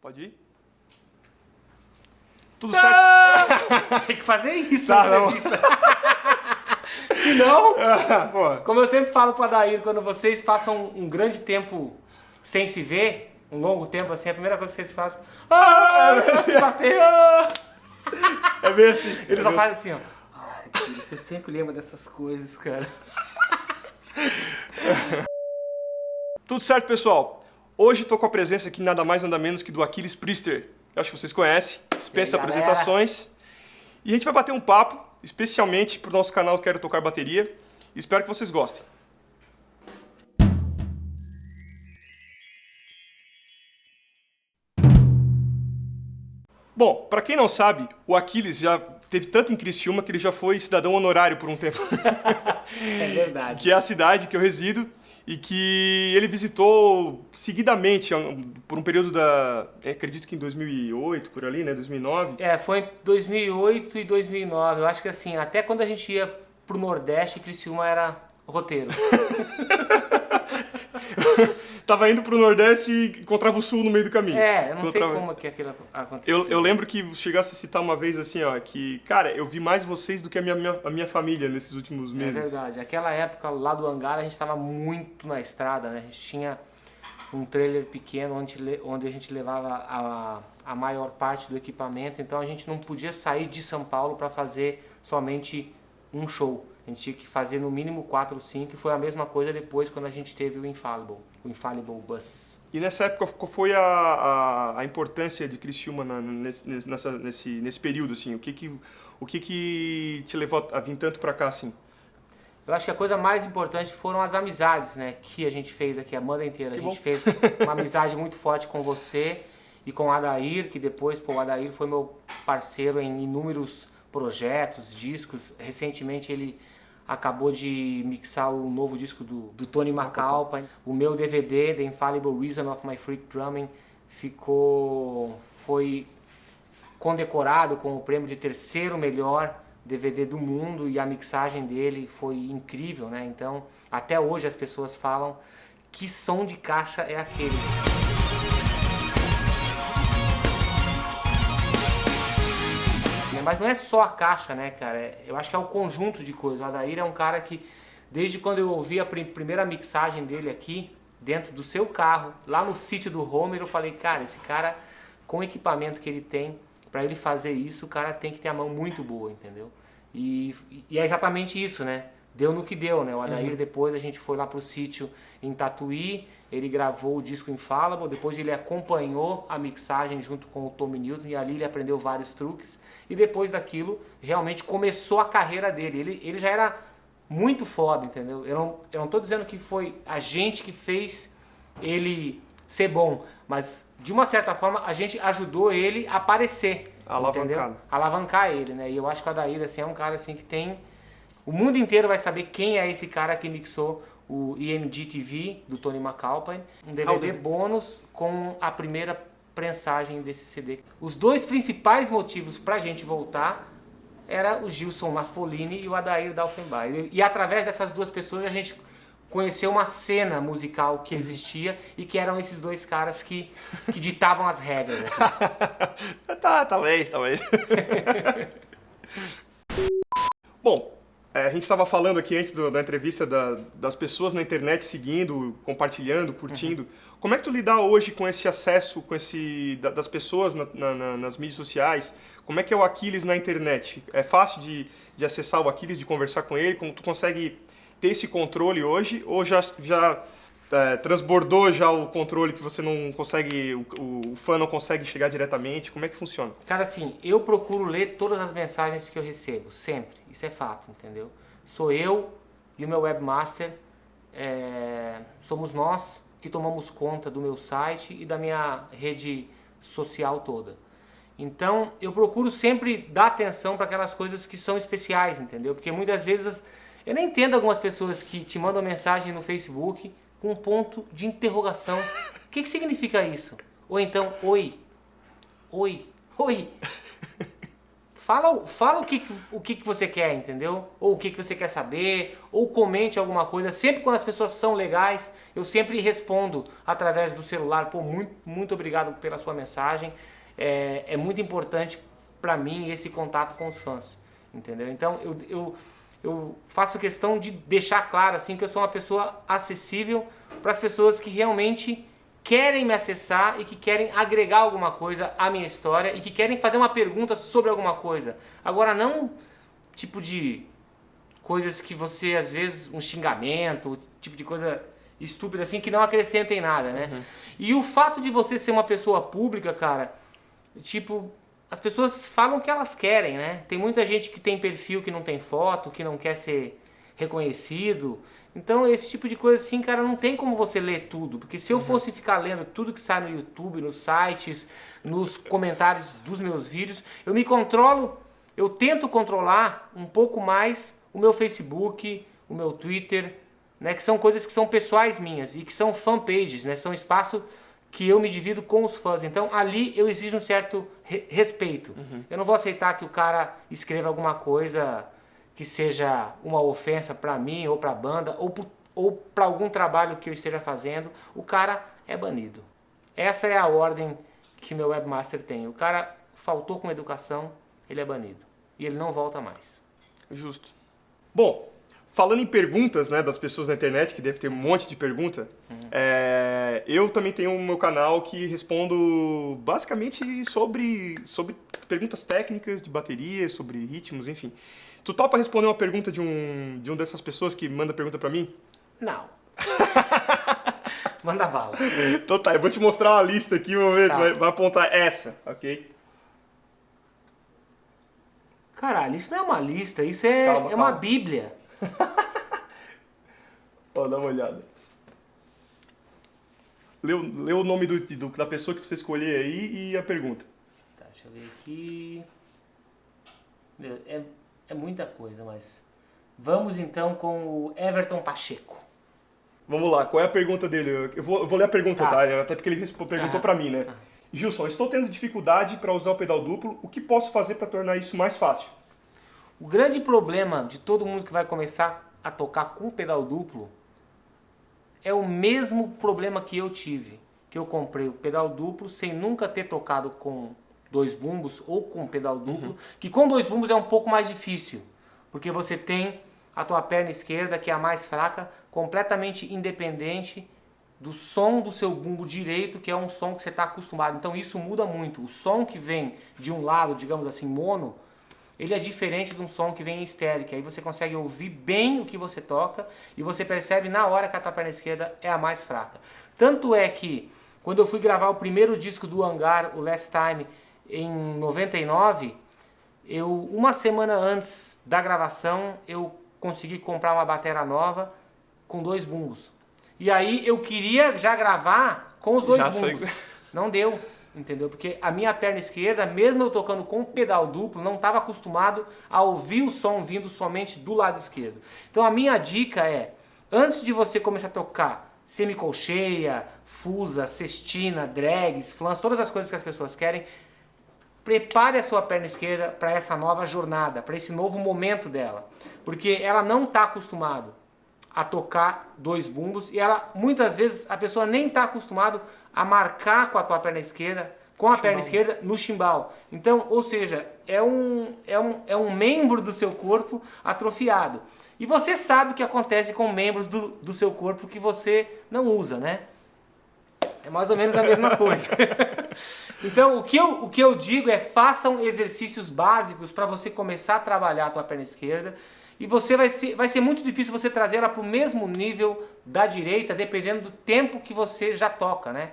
Pode ir? Tudo certo? Tem que fazer isso Tá, na entrevista. Se não, Pô, como eu sempre falo para Adair, quando vocês passam um grande tempo sem se ver, um longo tempo assim, a primeira coisa que vocês fazem se bater. é bem assim. Ele só faz assim, ó. Ai, você sempre lembra dessas coisas, cara. Tudo certo, pessoal? Hoje estou com a presença aqui nada mais nada menos que do Aquiles Priester. Eu acho que vocês conhecem, dispensa E aí, galera? apresentações. E a gente vai bater um papo, especialmente para o nosso canal Quero Tocar Bateria. Espero que vocês gostem. Bom, para quem não sabe, o Aquiles já teve tanto em Criciúma que ele já foi cidadão honorário por um tempo. É verdade. Que é a cidade que eu resido e que ele visitou seguidamente por um período acredito que em 2008, por ali, né, 2009. Foi em 2008 e 2009. Eu acho que assim, até quando a gente ia pro Nordeste, Criciúma era roteiro. Tava indo pro Nordeste e encontrava o Sul no meio do caminho. Eu não sei Encontrava- como que aquilo aconteceu. Eu lembro que chegasse a citar uma vez assim, ó, que, cara, eu vi mais vocês do que a minha família nesses últimos É meses. verdade. Aquela época lá do hangar a gente estava muito na estrada, né? A gente tinha um trailer pequeno onde a gente levava a maior parte do equipamento, então a gente não podia sair de São Paulo para fazer somente um show. A gente tinha que fazer no mínimo 4 ou 5, e foi a mesma coisa depois quando a gente teve o Infallible Bus. E nessa época, qual foi a importância de Criciúma nesse período, assim? O que te levou a vir tanto pra cá, assim? Eu acho que a coisa mais importante foram as amizades, né, que a gente fez aqui a banda inteira. A Que gente bom. fez uma amizade muito forte com você e com o Adair, que depois, o Adair foi meu parceiro em inúmeros projetos, discos. Recentemente ele acabou de mixar o novo disco do Tony McAlpine. O meu DVD, The Infallible Reason of My Freak Drumming, foi condecorado com o prêmio de terceiro melhor DVD do mundo, e a mixagem dele foi incrível, né? Então, até hoje as pessoas falam: que som de caixa é aquele? Mas não é só a caixa, né, cara? Eu acho que é o conjunto de coisas. O Adair é um cara que, desde quando eu ouvi a primeira mixagem dele aqui, dentro do seu carro, lá no sítio do Homer, eu falei, cara, esse cara, com o equipamento que ele tem, pra ele fazer isso, o cara tem que ter a mão muito boa, entendeu? E é exatamente isso, né? Deu no que deu, né? O Adair, depois a gente foi lá pro sítio em Tatuí, ele gravou o disco Infallible, depois ele acompanhou a mixagem junto com o Tommy Newton, e ali ele aprendeu vários truques, e depois daquilo, realmente começou a carreira dele. Ele já era muito foda, entendeu? Eu não tô dizendo que foi a gente que fez ele ser bom, mas de uma certa forma a gente ajudou ele a aparecer, Alavancado. entendeu? Alavancar ele, né? E eu acho que o Adair, assim, é um cara assim que tem... O mundo inteiro vai saber quem é esse cara que mixou o EMG TV do Tony McAlpine, um DVD bônus com a primeira prensagem desse CD. Os dois principais motivos pra gente voltar era o Gilson Naspolini e o Adair Dalfenbach. E através dessas duas pessoas a gente conheceu uma cena musical que existia e que eram esses dois caras que ditavam as regras. Assim. Talvez. Bom, a gente estava falando aqui antes da entrevista das pessoas na internet seguindo, compartilhando, curtindo. Como é que tu lidar hoje com esse acesso, das pessoas nas mídias sociais? Como é que é o Aquiles na internet? É fácil de acessar o Aquiles, de conversar com ele? Como tu consegue ter esse controle hoje? Ou já transbordou já o controle que você não consegue, o fã não consegue chegar diretamente? Como é que funciona? Cara, assim, eu procuro ler todas as mensagens que eu recebo, sempre. Isso é fato, entendeu? Sou eu e o meu webmaster, somos nós que tomamos conta do meu site e da minha rede social toda. Então, eu procuro sempre dar atenção para aquelas coisas que são especiais, entendeu? Porque muitas vezes, eu nem entendo algumas pessoas que te mandam mensagem no Facebook com um ponto de interrogação. O que significa isso? Ou então, oi. fala o que você quer, entendeu? Ou o que você quer saber, ou comente alguma coisa. Sempre quando as pessoas são legais, eu sempre respondo através do celular. Pô, muito obrigado pela sua mensagem. É muito importante para mim esse contato com os fãs, entendeu? Então eu faço questão de deixar claro assim que eu sou uma pessoa acessível para as pessoas que realmente querem me acessar e que querem agregar alguma coisa à minha história e que querem fazer uma pergunta sobre alguma coisa. Agora, não tipo de coisas que você, às vezes, um xingamento, tipo de coisa estúpida assim, que não acrescentem nada, né? Uhum. E o fato de você ser uma pessoa pública, cara, tipo, as pessoas falam o que elas querem, né? Tem muita gente que tem perfil que não tem foto, que não quer ser reconhecido. Então, esse tipo de coisa assim, cara, não tem como você ler tudo. Porque se eu fosse ficar lendo tudo que sai no YouTube, nos sites, nos comentários dos meus vídeos, eu me controlo, eu tento controlar um pouco mais o meu Facebook, o meu Twitter, né? Que são coisas que são pessoais minhas e que são fanpages, né? São espaço que eu me divido com os fãs. Então, ali eu exijo um certo respeito. Eu não vou aceitar que o cara escreva alguma coisa que seja uma ofensa para mim, ou para a banda, ou para algum trabalho que eu esteja fazendo. O cara é banido. Essa é a ordem que meu webmaster tem. O cara faltou com educação, ele é banido. E ele não volta mais. Justo. Bom, falando em perguntas, né, das pessoas na internet, que deve ter um monte de pergunta, eu também tenho um meu canal que respondo basicamente sobre perguntas técnicas de bateria, sobre ritmos, enfim. Tu topa responder uma pergunta de um dessas pessoas que manda pergunta pra mim? Não. Manda bala. Então tá, eu vou te mostrar uma lista aqui, vamos ver, Tá. tu vai apontar essa, ok? Caralho, isso não é uma lista, isso Calma, uma calma. bíblia. Ó, dá uma olhada. Lê o nome da pessoa que você escolher aí e a pergunta. Tá, deixa eu ver aqui. Meu, é muita coisa, mas... Vamos então com o Everton Pacheco. Vamos lá, qual é a pergunta dele? Eu vou ler a pergunta, Tá. tá? Até porque ele perguntou pra mim, né? Gilson, estou tendo dificuldade para usar o pedal duplo. O que posso fazer para tornar isso mais fácil? O grande problema de todo mundo que vai começar a tocar com pedal duplo é o mesmo problema que eu tive. Que eu comprei o pedal duplo sem nunca ter tocado com 2 bumbos ou com pedal duplo. Que com 2 bumbos é um pouco mais difícil. Porque você tem a tua perna esquerda, que é a mais fraca, completamente independente do som do seu bumbo direito, que é um som que você está acostumado. Então isso muda muito. O som que vem de um lado, digamos assim, mono, ele é diferente de um som que vem em estéreo, que aí você consegue ouvir bem o que você toca e você percebe na hora que a tua perna esquerda é a mais fraca. Tanto é que, quando eu fui gravar o primeiro disco do Hangar, o Last Time, em 99, uma semana antes da gravação, eu consegui comprar uma bateria nova com 2 bumbos. E aí eu queria já gravar com os 2 bumbos. Não deu, entendeu? Porque a minha perna esquerda, mesmo eu tocando com pedal duplo, não estava acostumado a ouvir o som vindo somente do lado esquerdo. Então a minha dica é, antes de você começar a tocar semicolcheia, fusa, cestina, drags, flans, todas as coisas que as pessoas querem, prepare a sua perna esquerda para essa nova jornada, para esse novo momento dela. Porque ela não está acostumada a tocar 2 bumbos e ela, muitas vezes, a pessoa nem está acostumada a marcar com a tua perna esquerda, com a perna esquerda no chimbal. Então, ou seja, é um membro do seu corpo atrofiado. E você sabe o que acontece com membros do seu corpo que você não usa, né? É mais ou menos a mesma coisa. Então, o que eu digo é, façam exercícios básicos para você começar a trabalhar a tua perna esquerda. E vai ser muito difícil você trazer ela para o mesmo nível da direita, dependendo do tempo que você já toca, né?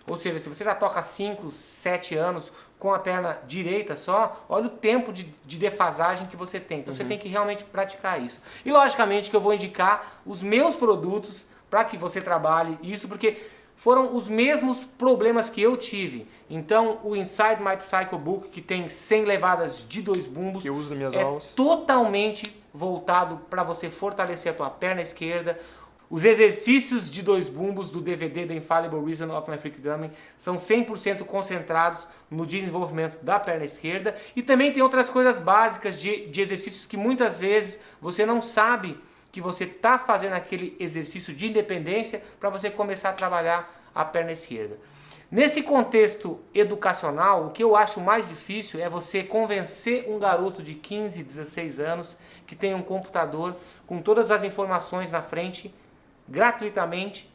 Ou seja, se você já toca 5, 7 anos com a perna direita só, olha o tempo de defasagem que você tem. Então você tem que realmente praticar isso. E logicamente que eu vou indicar os meus produtos para que você trabalhe isso, porque foram os mesmos problemas que eu tive. Então, o Inside My Psycho Book, que tem 100 levadas de 2 bumbos, Que eu uso nas minhas é aulas. totalmente voltado para você fortalecer a tua perna esquerda. Os exercícios de 2 bumbos do DVD The Infallible Reason of My Freak Drumming são 100% concentrados no desenvolvimento da perna esquerda. E também tem outras coisas básicas de exercícios que muitas vezes você não sabe que você está fazendo aquele exercício de independência para você começar a trabalhar a perna esquerda. Nesse contexto educacional, o que eu acho mais difícil é você convencer um garoto de 15, 16 anos que tem um computador com todas as informações na frente, gratuitamente,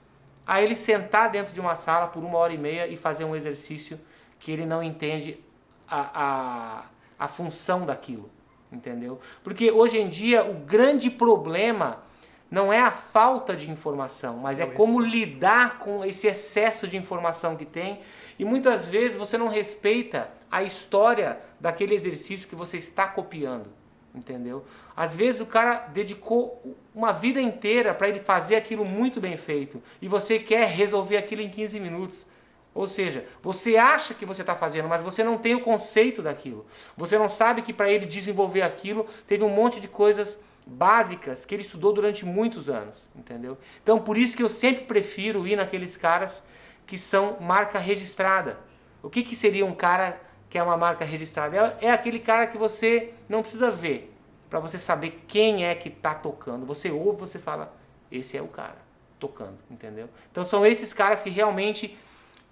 a ele sentar dentro de uma sala por 1h30 e fazer um exercício que ele não entende a função daquilo, entendeu? Porque hoje em dia o grande problema não é a falta de informação, mas é como lidar com esse excesso de informação que tem, e muitas vezes você não respeita a história daquele exercício que você está copiando, entendeu? Às vezes o cara dedicou uma vida inteira para ele fazer aquilo muito bem feito, e você quer resolver aquilo em 15 minutos. Ou seja, você acha que você está fazendo, mas você não tem o conceito daquilo. Você não sabe que para ele desenvolver aquilo, teve um monte de coisas básicas que ele estudou durante muitos anos, entendeu? Então por isso que eu sempre prefiro ir naqueles caras que são marca registrada. O que seria um cara que é uma marca registrada? É aquele cara que você não precisa ver para você saber quem é que está tocando. Você ouve, você fala, esse é o cara tocando, entendeu? Então são esses caras que realmente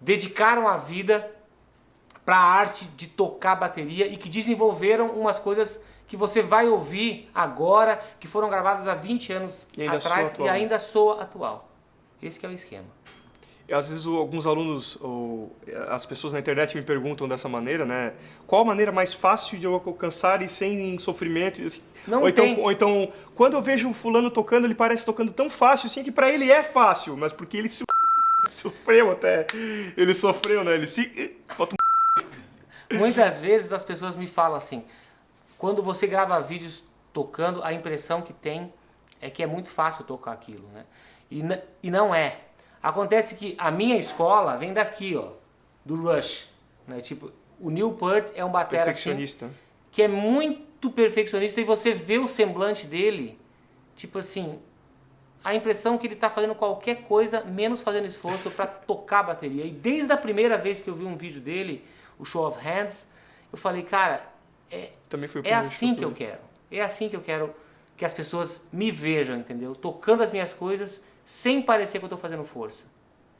dedicaram a vida para a arte de tocar bateria e que desenvolveram umas coisas que você vai ouvir agora, que foram gravadas há 20 anos atrás e ainda soa atual. Esse que é o esquema. E, às vezes alguns alunos ou as pessoas na internet me perguntam dessa maneira, né? Qual a maneira mais fácil de eu alcançar e sem sofrimento? Assim, não ou, tem. Ou então, quando eu vejo o fulano tocando, ele parece tocando tão fácil assim que para ele é fácil, mas porque ele sofreu até. Ele sofreu, né? Ele se... Muitas vezes as pessoas me falam assim, quando você grava vídeos tocando, a impressão que tem é que é muito fácil tocar aquilo, né? E não é. Acontece que a minha escola vem daqui, ó, do Rush, né? Tipo, o Neil Peart é um batera perfeccionista, assim, que é muito perfeccionista, e você vê o semblante dele, tipo assim, a impressão que ele está fazendo qualquer coisa menos fazendo esforço para tocar a bateria. E desde a primeira vez que eu vi um vídeo dele, o Show of Hands, eu falei, cara, é assim que eu quero. É assim que eu quero que as pessoas me vejam, entendeu? Tocando as minhas coisas sem parecer que eu estou fazendo força,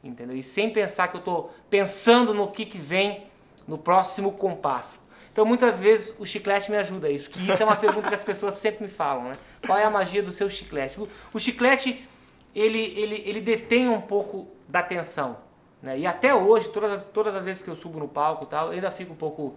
entendeu? E sem pensar que eu estou pensando no que vem no próximo compasso. Então muitas vezes o chiclete me ajuda a isso, que isso é uma pergunta que as pessoas sempre me falam, né? Qual é a magia do seu chiclete? O chiclete, ele detém um pouco da tensão, né? E até hoje, todas as vezes que eu subo no palco e tal, eu ainda fico um pouco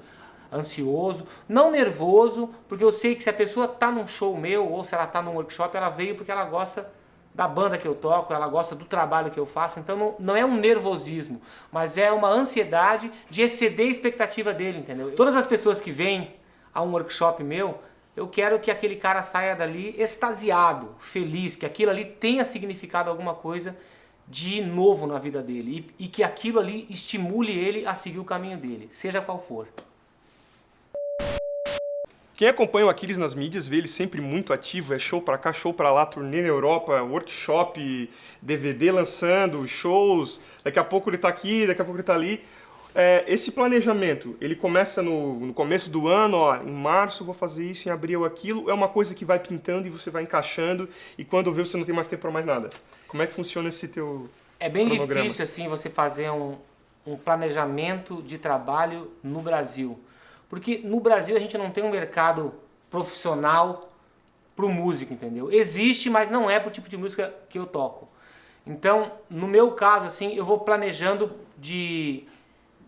ansioso, não nervoso, porque eu sei que se a pessoa está num show meu, ou se ela está num workshop, ela veio porque ela gosta da banda que eu toco, ela gosta do trabalho que eu faço, então não é um nervosismo, mas é uma ansiedade de exceder a expectativa dele, entendeu? Todas as pessoas que vêm a um workshop meu, eu quero que aquele cara saia dali extasiado, feliz, que aquilo ali tenha significado alguma coisa de novo na vida dele, e que aquilo ali estimule ele a seguir o caminho dele, seja qual for. Quem acompanha o Aquiles nas mídias vê ele sempre muito ativo, é show pra cá, show pra lá, turnê na Europa, workshop, DVD lançando, shows, daqui a pouco ele tá aqui, daqui a pouco ele tá ali. Esse planejamento, ele começa no começo do ano, ó, em março vou fazer isso, em abril aquilo, é uma coisa que vai pintando e você vai encaixando, e quando vê você não tem mais tempo pra mais nada. Como é que funciona esse teu bem cronograma? difícil assim você fazer um planejamento de trabalho no Brasil. Porque no Brasil a gente não tem um mercado profissional para o músico, entendeu? Existe, mas não é para o tipo de música que eu toco. Então, no meu caso, assim, eu vou planejando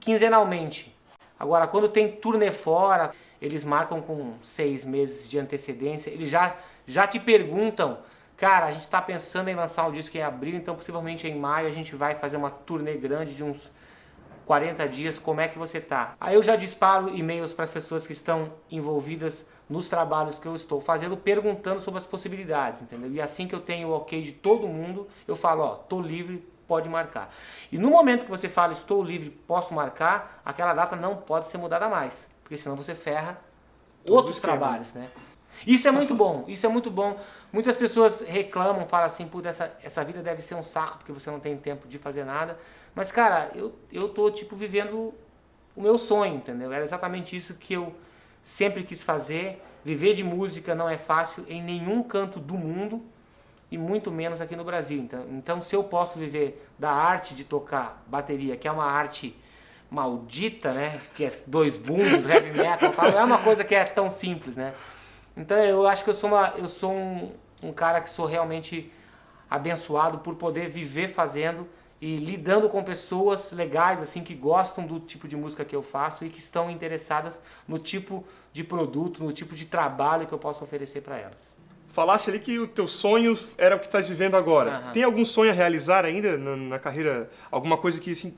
quinzenalmente. Agora, quando tem turnê fora, eles marcam com 6 meses de antecedência, eles já te perguntam, cara, a gente está pensando em lançar um disco em abril, então possivelmente em maio a gente vai fazer uma turnê grande de uns 40 dias, como é que você tá? Aí eu já disparo e-mails para as pessoas que estão envolvidas nos trabalhos que eu estou fazendo, perguntando sobre as possibilidades, entendeu? E assim que eu tenho o ok de todo mundo, eu falo, ó, tô livre, pode marcar. E no momento que você fala, estou livre, posso marcar, aquela data não pode ser mudada mais, porque senão você ferra outros trabalhos, né? Isso é muito bom, isso é muito bom. Muitas pessoas reclamam, falam assim, puta, essa vida deve ser um saco porque você não tem tempo de fazer nada. Mas, cara, eu tô, tipo, vivendo o meu sonho, entendeu? Era exatamente isso que eu sempre quis fazer. Viver de música não é fácil em nenhum canto do mundo e muito menos aqui no Brasil. Então, se eu posso viver da arte de tocar bateria, que é uma arte maldita, né? Que é 2 bumbos, heavy metal, não é uma coisa que é tão simples, né? Então eu acho que eu sou um cara que sou realmente abençoado por poder viver fazendo e lidando com pessoas legais, assim, que gostam do tipo de música que eu faço e que estão interessadas no tipo de produto, no tipo de trabalho que eu posso oferecer para elas. Falasse ali que o teu sonho era o que estás vivendo agora. Aham. Tem algum sonho a realizar ainda na carreira? Alguma coisa que, assim,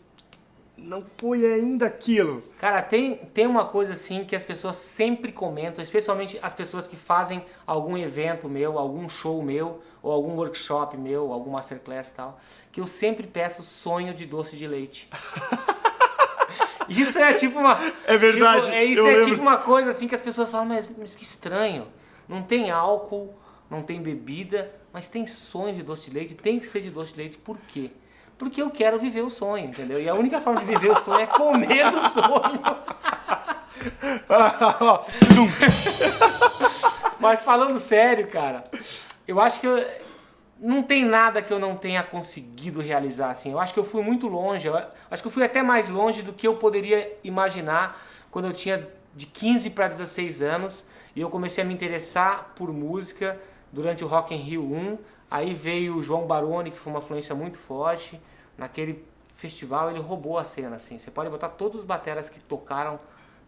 não foi ainda aquilo? Cara, tem uma coisa assim que as pessoas sempre comentam, especialmente as pessoas que fazem algum evento meu, algum show meu, ou algum workshop meu, algum masterclass e tal, que eu sempre peço sonho de doce de leite. Isso é tipo uma... É verdade, eu lembro. tipo uma coisa assim que as pessoas falam, mas que estranho, não tem álcool, não tem bebida, mas tem sonho de doce de leite, tem que ser de doce de leite, por quê? Porque eu quero viver o sonho, entendeu? E a única forma de viver o sonho é comer do sonho. Mas falando sério, cara, eu acho que não tem nada que eu não tenha conseguido realizar, assim. Eu acho que eu fui muito longe, eu acho que eu fui até mais longe do que eu poderia imaginar quando eu tinha de 15 para 16 anos e eu comecei a me interessar por música durante o Rock in Rio 1. Aí veio o João Baroni, que foi uma influência muito forte. Naquele festival ele roubou a cena, assim. Você pode botar todos os bateras que tocaram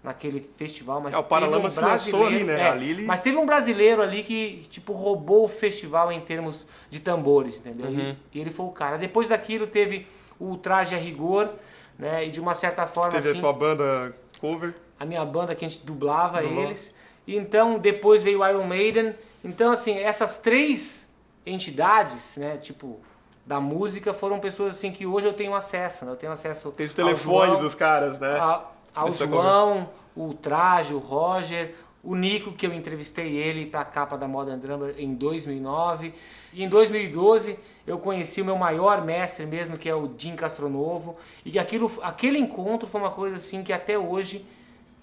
naquele festival, mas o Paralamas se lançou ali, né? Mas teve um brasileiro ali que, tipo, roubou o festival em termos de tambores, entendeu? Uhum. E ele foi o cara. Depois daquilo teve o Traje a Rigor, né? E de uma certa forma, Você teve assim, a tua banda cover. a minha banda que a gente dublava eles. E então, depois veio o Iron Maiden. Então, assim, essas 3 entidades, né, tipo, da música, foram pessoas assim que hoje eu tenho acesso, né? Eu tenho acesso Tem o telefone João, dos caras, né? ao Nessa João, o Traje, o Roger, o Nico, que eu entrevistei ele para a capa da Modern Drummer em 2009. E em 2012 eu conheci o meu maior mestre mesmo, que é o Jim Castronovo. E aquele encontro foi uma coisa assim que até hoje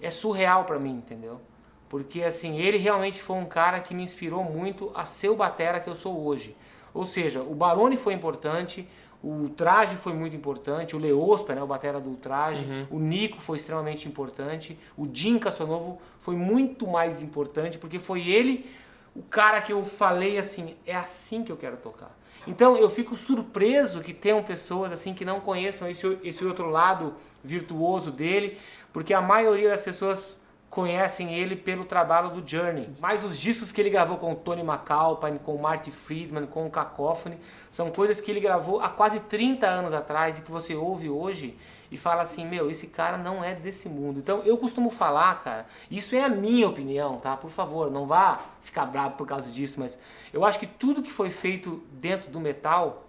é surreal para mim, entendeu? Porque assim, ele realmente foi um cara que me inspirou muito a ser o batera que eu sou hoje. Ou seja, o Baroni foi importante, o Traje foi muito importante, o Leospa, né, o batera do Traje, o Nico foi extremamente importante, o Jim Castronovo foi muito mais importante, porque foi ele o cara que eu falei assim, é assim que eu quero tocar. Então eu fico surpreso que tenham pessoas assim que não conheçam esse outro lado virtuoso dele, porque a maioria das pessoas conhecem ele pelo trabalho do Journey. Mas os discos que ele gravou com o Tony McAlpine, com o Marty Friedman, com o Cacophony, são coisas que ele gravou há quase 30 anos atrás e que você ouve hoje e fala assim, meu, esse cara não é desse mundo. Então eu costumo falar, cara, isso é a minha opinião, tá? Por favor, não vá ficar bravo por causa disso, mas eu acho que tudo que foi feito dentro do metal,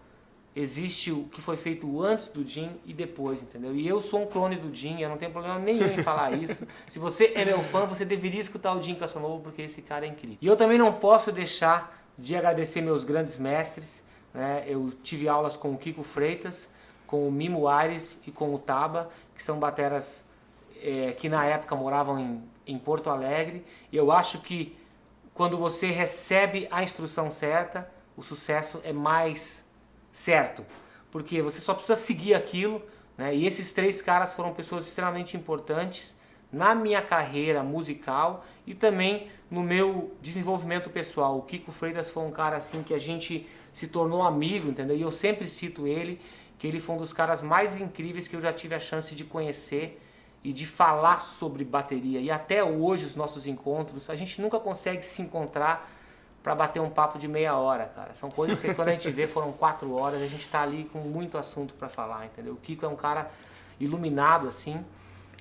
existe o que foi feito antes do Jim e depois, entendeu? E eu sou um clone do Jim, eu não tenho problema nenhum em falar isso. Se você é meu fã, você deveria escutar o Jim Castronovo, porque esse cara é incrível. E eu também não posso deixar de agradecer meus grandes mestres, né? Eu tive aulas com o Kiko Freitas, com o Mimo Aires e com o Taba, que são bateras que na época moravam em Porto Alegre. E eu acho que quando você recebe a instrução certa, o sucesso é mais certo, porque você só precisa seguir aquilo, né? E esses 3 caras foram pessoas extremamente importantes na minha carreira musical e também no meu desenvolvimento pessoal. O Kiko Freitas foi um cara assim que a gente se tornou amigo, entendeu? E eu sempre cito ele, que ele foi um dos caras mais incríveis que eu já tive a chance de conhecer e de falar sobre bateria. E até hoje os nossos encontros, a gente nunca consegue se encontrar para bater um papo de meia hora, cara. São coisas que quando a gente vê foram 4 horas, a gente tá ali com muito assunto para falar, entendeu? O Kiko é um cara iluminado, assim,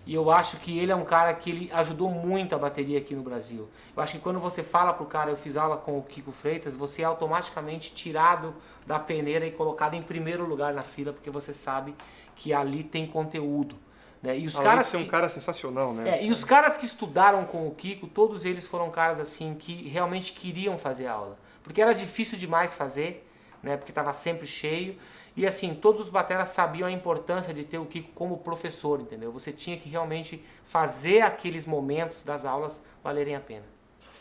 e eu acho que ele é um cara que ele ajudou muito a bateria aqui no Brasil. Eu acho que quando você fala pro cara, eu fiz aula com o Kiko Freitas, você é automaticamente tirado da peneira e colocado em primeiro lugar na fila, porque você sabe que ali tem conteúdo, né? E os Além caras de ser um cara sensacional, né? e os caras que estudaram com o Kiko, todos eles foram caras assim que realmente queriam fazer aula. Porque era difícil demais fazer, né? Porque estava sempre cheio. E assim, todos os bateras sabiam a importância de ter o Kiko como professor, entendeu? Você tinha que realmente fazer aqueles momentos das aulas valerem a pena.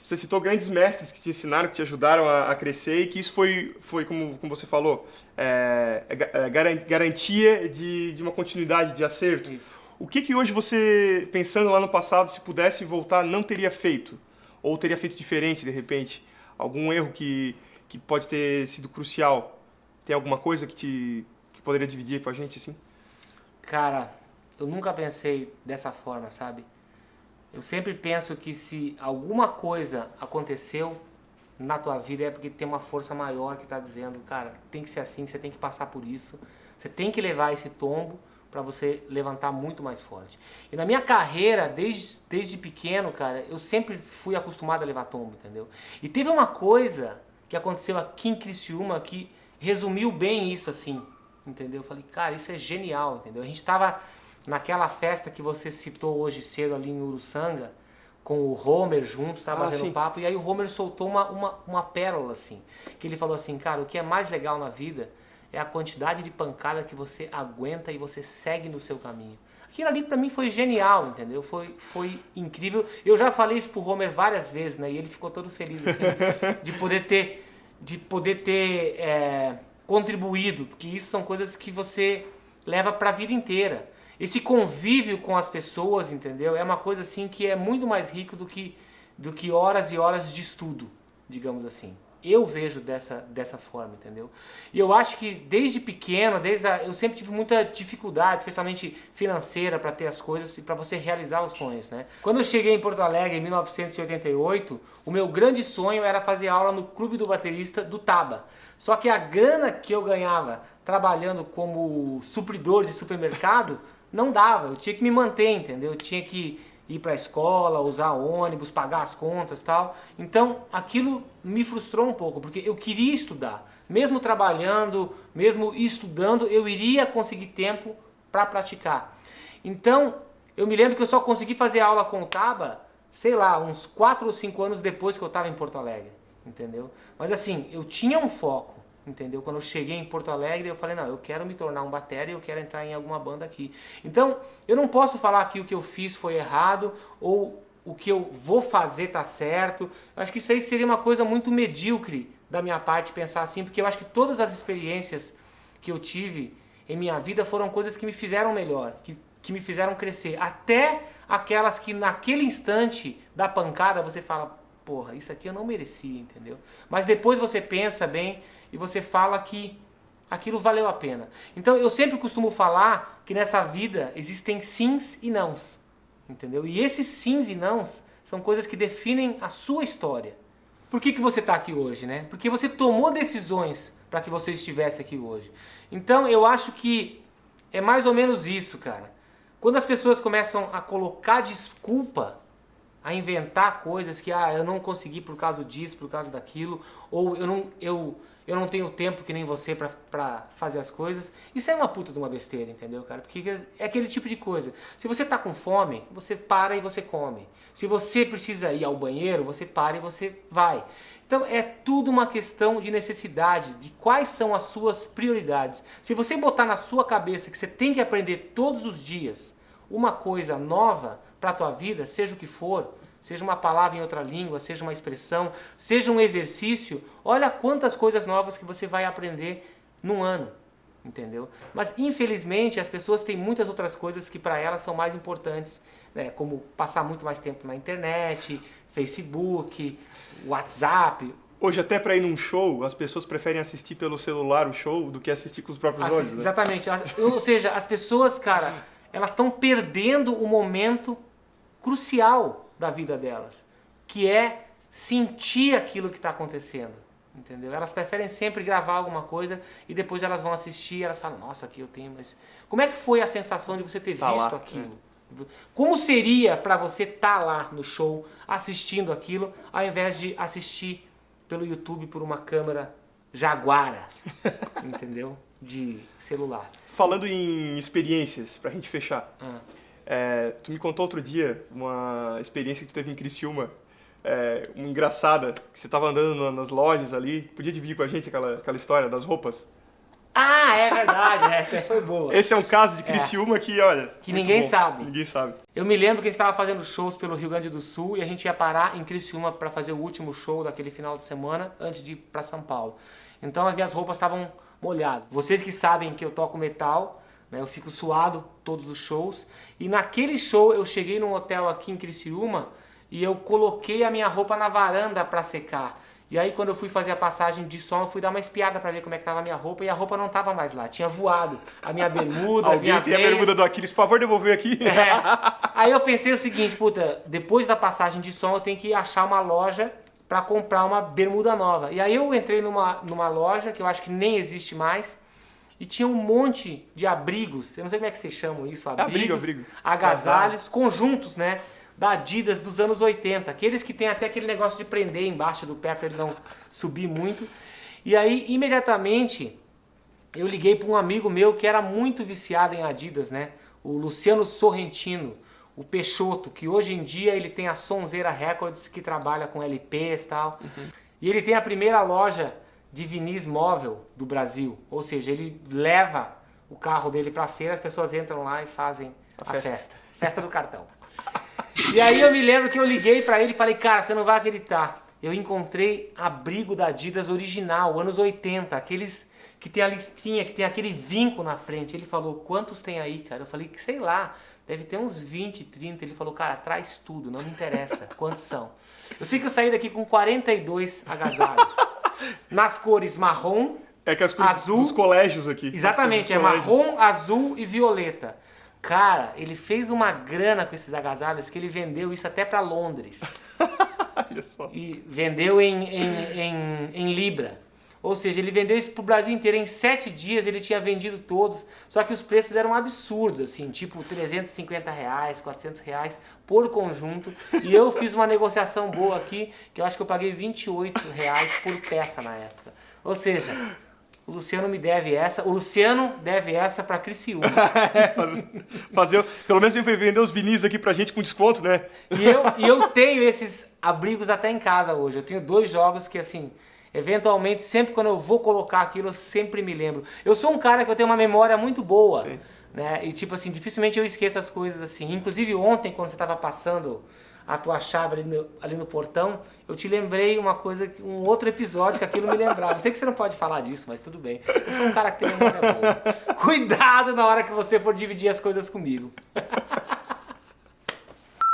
Você citou grandes mestres que te ensinaram, que te ajudaram a crescer e que isso foi como você falou, garantia de uma continuidade, de acerto. Isso. O que hoje você, pensando lá no passado, se pudesse voltar, não teria feito? Ou teria feito diferente, de repente? Algum erro que pode ter sido crucial? Tem alguma coisa que poderia dividir com a gente, assim? Cara, eu nunca pensei dessa forma, sabe? Eu sempre penso que se alguma coisa aconteceu na tua vida é porque tem uma força maior que está dizendo, cara, tem que ser assim, você tem que passar por isso, você tem que levar esse tombo para você levantar muito mais forte. E na minha carreira, desde pequeno, cara, eu sempre fui acostumado a levar tombo, entendeu? E teve uma coisa que aconteceu aqui em Criciúma que resumiu bem isso, assim, entendeu? Eu falei, cara, isso é genial, entendeu? A gente estava naquela festa que você citou hoje cedo ali em Uruçanga, com o Homer junto, estava fazendo papo, e aí o Homer soltou uma pérola, assim, que ele falou assim, cara, o que é mais legal na vida é a quantidade de pancada que você aguenta e você segue no seu caminho. Aquilo ali pra mim foi genial, entendeu? Foi incrível. Eu já falei isso pro Homer várias vezes, né? E ele ficou todo feliz, assim, de poder ter contribuído, porque isso são coisas que você leva pra vida inteira. Esse convívio com as pessoas, entendeu? É uma coisa assim que é muito mais rico do que horas e horas de estudo, digamos assim. Eu vejo dessa forma, entendeu? E eu acho que desde pequeno, eu sempre tive muita dificuldade, especialmente financeira, para ter as coisas e para você realizar os sonhos, né? Quando eu cheguei em Porto Alegre em 1988, o meu grande sonho era fazer aula no Clube do Baterista do Taba. Só que a grana que eu ganhava trabalhando como supridor de supermercado não dava, eu tinha que me manter, entendeu? Eu tinha que ir para a escola, usar ônibus, pagar as contas e tal. Então, aquilo me frustrou um pouco, porque eu queria estudar. Mesmo trabalhando, mesmo estudando, eu iria conseguir tempo para praticar. Então, eu me lembro que eu só consegui fazer aula com o Taba, sei lá, uns 4 ou 5 anos depois que eu estava em Porto Alegre, entendeu? Mas assim, eu tinha um foco, entendeu? Quando eu cheguei em Porto Alegre, eu falei, não, eu quero me tornar um batera e eu quero entrar em alguma banda aqui. Então, eu não posso falar que o que eu fiz foi errado ou o que eu vou fazer tá certo. Eu acho que isso aí seria uma coisa muito medíocre da minha parte pensar assim, porque eu acho que todas as experiências que eu tive em minha vida foram coisas que me fizeram melhor, que me fizeram crescer. Até aquelas que naquele instante da pancada você fala, porra, isso aqui eu não merecia, entendeu? Mas depois você pensa bem e você fala que aquilo valeu a pena. Então eu sempre costumo falar que nessa vida existem sims e nãos, entendeu? E esses sims e nãos são coisas que definem a sua história. Por que você está aqui hoje, né? Porque você tomou decisões para que você estivesse aqui hoje. Então eu acho que é mais ou menos isso, cara. Quando as pessoas começam a colocar desculpa, a inventar coisas que eu não consegui por causa disso, por causa daquilo, ou eu não tenho tempo que nem você pra fazer as coisas. Isso é uma puta de uma besteira, entendeu, cara? Porque é aquele tipo de coisa. Se você tá com fome, você para e você come. Se você precisa ir ao banheiro, você para e você vai. Então é tudo uma questão de necessidade, de quais são as suas prioridades. Se você botar na sua cabeça que você tem que aprender todos os dias uma coisa nova para a tua vida, seja o que for, seja uma palavra em outra língua, seja uma expressão, seja um exercício, olha quantas coisas novas que você vai aprender num ano, entendeu? Mas infelizmente as pessoas têm muitas outras coisas que para elas são mais importantes, né? Como passar muito mais tempo na internet, Facebook, WhatsApp. Hoje até para ir num show, as pessoas preferem assistir pelo celular o show do que assistir com os próprios olhos, né? Exatamente. Ou seja, as pessoas, cara, elas estão perdendo o momento crucial da vida delas, que é sentir aquilo que está acontecendo, entendeu? Elas preferem sempre gravar alguma coisa e depois elas vão assistir e elas falam, nossa, aqui eu tenho, mas... Como é que foi a sensação de você ter visto aquilo? Como seria para você estar lá no show assistindo aquilo, ao invés de assistir pelo YouTube por uma câmera Jaguara, entendeu? De celular. Falando em experiências, pra gente fechar. Tu me contou outro dia uma experiência que tu teve em Criciúma, uma engraçada, que você estava andando nas lojas ali. Podia dividir com a gente aquela história das roupas? Ah, é verdade, essa aí foi boa. Esse é um caso de Criciúma que, olha... Que ninguém bom. sabe. Ninguém sabe. Eu me lembro que a gente estava fazendo shows pelo Rio Grande do Sul e a gente ia parar em Criciúma para fazer o último show daquele final de semana antes de ir para São Paulo. Então as minhas roupas estavam molhadas. Vocês que sabem que eu toco metal, né, eu fico suado todos os shows. E naquele show eu cheguei num hotel aqui em Criciúma e eu coloquei a minha roupa na varanda para secar. E aí quando eu fui fazer a passagem de som, eu fui dar uma espiada pra ver como é que tava a minha roupa e a roupa não tava mais lá, tinha voado. A minha bermuda, as Alguém minhas tem a bermuda do Aquiles, por favor, devolver aqui. Aí eu pensei o seguinte, puta, depois da passagem de som eu tenho que achar uma loja pra comprar uma bermuda nova. E aí eu entrei numa loja que eu acho que nem existe mais e tinha um monte de abrigos, eu não sei como é que vocês chamam isso, Abrigo. agasalhos, conjuntos, né? Da Adidas dos anos 80, aqueles que tem até aquele negócio de prender embaixo do pé para ele não subir muito. E aí, imediatamente, eu liguei para um amigo meu que era muito viciado em Adidas, né? O Luciano Sorrentino, o Peixoto, que hoje em dia ele tem a Sonzeira Records, que trabalha com LPs e tal. E ele tem a primeira loja de vinis móvel do Brasil, ou seja, ele leva o carro dele para a feira, as pessoas entram lá e fazem a festa do cartão. E aí eu me lembro que eu liguei pra ele e falei, cara, você não vai acreditar. Eu encontrei abrigo da Adidas original, anos 80, aqueles que tem a listinha, que tem aquele vinco na frente. Ele falou, quantos tem aí, cara? Eu falei, sei lá, deve ter uns 20, 30. Ele falou, cara, traz tudo, não me interessa quantos são. Eu sei que eu saí daqui com 42 agasalhos, nas cores marrom, É que as cores azul, dos colégios aqui. exatamente, é marrom, azul e violeta. Cara, ele fez uma grana com esses agasalhos que ele vendeu isso até para Londres. Olha só. E vendeu em Libra. Ou seja, ele vendeu isso pro Brasil inteiro. Em 7 dias ele tinha vendido todos. Só que os preços eram absurdos, assim, tipo R$350, R$400 por conjunto. E eu fiz uma negociação boa aqui, que eu acho que eu paguei R$28 por peça na época. Ou seja... O Luciano me deve essa. O Luciano deve essa pra Criciúma. Pelo menos ele foi vender os vinis aqui pra gente com desconto, né? E eu tenho esses abrigos até em casa hoje. Eu tenho 2 jogos que, assim, eventualmente, sempre quando eu vou colocar aquilo, eu sempre me lembro. Eu sou um cara que eu tenho uma memória muito boa, né? E, tipo assim, dificilmente eu esqueço as coisas assim. Inclusive, ontem, quando você tava passando a tua chave ali no portão, eu te lembrei uma coisa, um outro episódio que aquilo me lembrava. Eu sei que você não pode falar disso, mas tudo bem. Eu sou um cara que tem memória boa. Cuidado na hora que você for dividir as coisas comigo.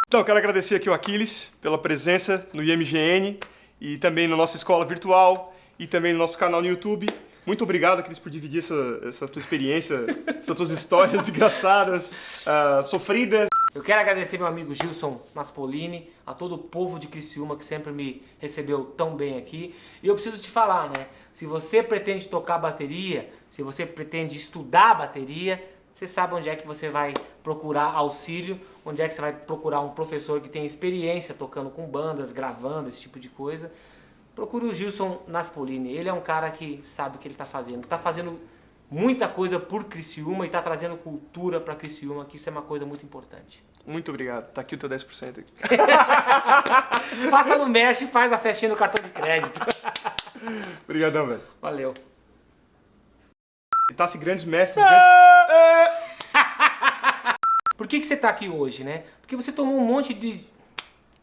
Então, eu quero agradecer aqui o Aquiles pela presença no IMGN e também na nossa escola virtual e também no nosso canal no YouTube. Muito obrigado, Aquiles, por dividir essa tua experiência, essas tuas histórias engraçadas, sofridas. Eu quero agradecer meu amigo Gilson Naspolini, a todo o povo de Criciúma que sempre me recebeu tão bem aqui. E eu preciso te falar, né? Se você pretende tocar bateria, se você pretende estudar bateria, você sabe onde é que você vai procurar auxílio, onde é que você vai procurar um professor que tem experiência tocando com bandas, gravando, esse tipo de coisa. Procure o Gilson Naspolini, ele é um cara que sabe o que ele está fazendo. Está fazendo muita coisa por Criciúma e está trazendo cultura para Criciúma, que isso é uma coisa muito importante. Muito obrigado. Tá aqui o teu 10% aqui. Passa no Mesh e faz a festinha no cartão de crédito. Obrigadão, velho. Valeu. Citasse grandes mestres, Por que você tá aqui hoje, né? Porque você tomou um monte de...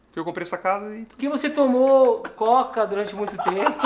Porque eu comprei essa casa e... Porque você tomou coca durante muito tempo.